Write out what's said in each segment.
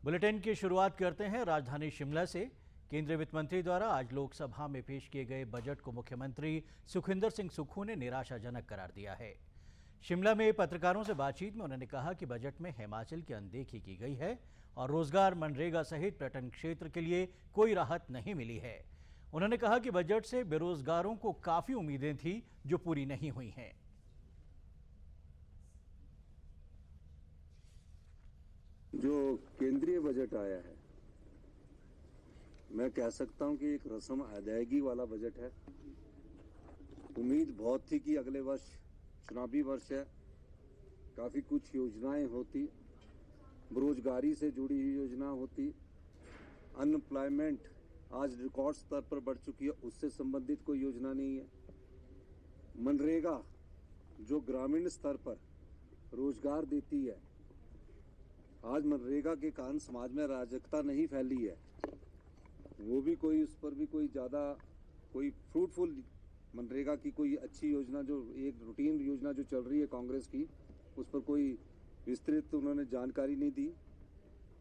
Bulletin की शुरुआत करते हैं राजधानी शिमला से। केंद्रीय वित्त मंत्री द्वारा आज लोकसभा में पेश किए गए बजट को मुख्यमंत्री सुखविंदर सिंह सुक्खू ने निराशाजनक करार दिया है। शिमला में पत्रकारों से बातचीत में उन्होंने कहा कि बजट में हिमाचल की अनदेखी की गई है और रोजगार, मनरेगा सहित पर्यटन क्षेत्र के लिए कोई राहत नहीं मिली है। उन्होंने कहा कि बजट से बेरोजगारों को काफी उम्मीदें थी जो पूरी नहीं हुई हैं। जो केंद्रीय बजट आया है, मैं कह सकता हूं कि एक रस्म अदायगी वाला बजट है। उम्मीद बहुत थी कि अगले वर्ष चुनावी वर्ष है, काफी कुछ योजनाएं होती, बेरोजगारी से जुड़ी हुई योजना होती, अनएम्प्लॉयमेंट आज रिकॉर्ड स्तर पर बढ़ चुकी है, उससे संबंधित कोई योजना नहीं है। मनरेगा जो ग्रामीण स्तर पर रोजगार देती है, आज मनरेगा के कारण समाज में अराजकता नहीं फैली है, वो भी कोई उस पर भी कोई ज्यादा कोई फ्रूटफुल मनरेगा की कोई अच्छी योजना, जो एक रूटीन योजना जो चल रही है कांग्रेस की, उस पर कोई विस्तृत उन्होंने जानकारी नहीं दी।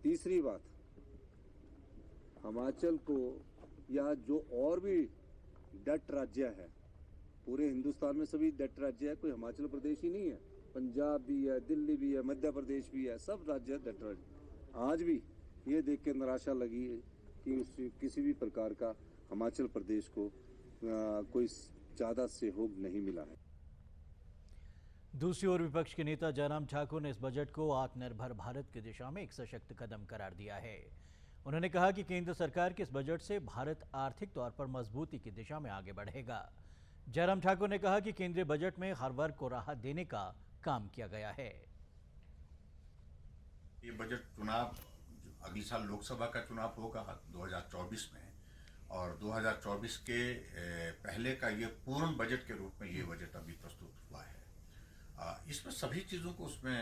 तीसरी बात, हिमाचल को या जो और भी डेट राज्य है, पूरे हिंदुस्तान में सभी डेट राज्य है, कोई हिमाचल प्रदेश ही नहीं है, पंजाब भी है, दिल्ली भी है, मध्य प्रदेश भी है, सब राज्य डेट राज्य। आज भी ये देख के निराशा लगी है कि किसी भी प्रकार का हिमाचल प्रदेश को कोई ज्यादा सहयोग नहीं मिला है। दूसरी ओर विपक्ष के नेता जयराम ठाकुर ने इस बजट को आत्मनिर्भर भारत की दिशा में एक सशक्त कदम करार दिया है। उन्होंने कहा कि केंद्र सरकार के इस बजट से भारत आर्थिक तौर पर मजबूती की दिशा में आगे बढ़ेगा। जयराम ठाकुर ने कहा कि केंद्रीय बजट में हर वर्ग को राहत देने का काम किया गया है। ये बजट चुनाव अगले साल लोकसभा का चुनाव होगा 2024 में, और 2024 के पहले का ये पूर्ण बजट के रूप में ये बजट अभी प्रस्तुत हुआ है। इसमें सभी चीज़ों को उसमें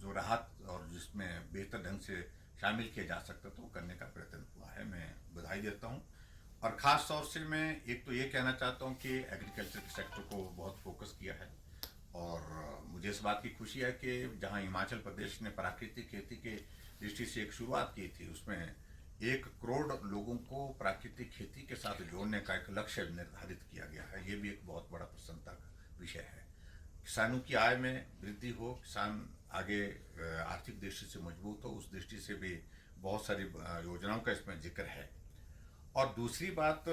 जो राहत और जिसमें बेहतर ढंग से शामिल किया जा सकता था वो करने का प्रयत्न हुआ है। मैं बधाई देता हूँ, और ख़ास तौर से मैं एक तो ये कहना चाहता हूँ कि एग्रीकल्चर के सेक्टर को बहुत फोकस किया है, और मुझे इस बात की खुशी है कि जहाँ हिमाचल प्रदेश ने प्राकृतिक खेती के दृष्टि से एक शुरुआत की थी, उसमें 1 करोड़ लोगों को प्राकृतिक खेती के साथ जोड़ने का एक लक्ष्य निर्धारित किया गया है। ये भी एक बहुत बड़ा प्रसन्नता का विषय है। किसानों की आय में वृद्धि हो, किसान आगे आर्थिक दृष्टि से मजबूत हो, उस दृष्टि से भी बहुत सारी योजनाओं का इसमें जिक्र है। और दूसरी बात,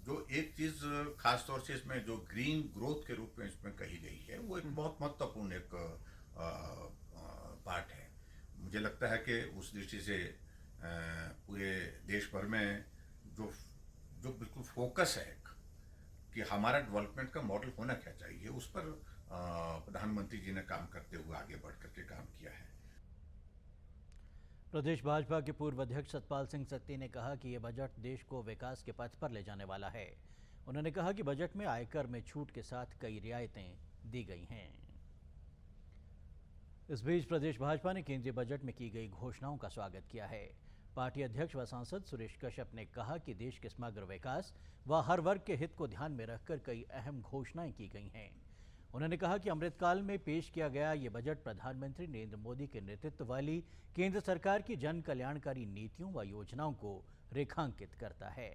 जो एक चीज खास तौर से इसमें जो ग्रीन ग्रोथ के रूप में इसमें कही गई है, वो एक बहुत महत्वपूर्ण एक पार्ट है। मुझे लगता है कि उस दृष्टि से पूरे देश भर में जो बिल्कुल फोकस है कि हमारा डेवलपमेंट का मॉडल होना क्या चाहिए, उस पर प्रधानमंत्री जी ने काम करते हुए आगे बढ़ करके काम किया है। प्रदेश भाजपा के पूर्व अध्यक्ष सतपाल सिंह सत्ती ने कहा कि यह बजट देश को विकास के पथ पर ले जाने वाला है। उन्होंने कहा कि बजट में आयकर में छूट के साथ कई रियायतें दी गई हैं। इस बीच प्रदेश भाजपा ने केंद्रीय बजट में की गई घोषणाओं का स्वागत किया है। पार्टी अध्यक्ष व सांसद सुरेश कश्यप ने कहा कि देश के समग्र विकास व हर वर्ग के हित को ध्यान में रखकर कई अहम घोषणाएं की गई हैं। उन्होंने कहा कि अमृतकाल में पेश किया गया ये बजट प्रधानमंत्री नरेंद्र मोदी के नेतृत्व वाली केंद्र सरकार की जन कल्याणकारी नीतियों व योजनाओं को रेखांकित करता है।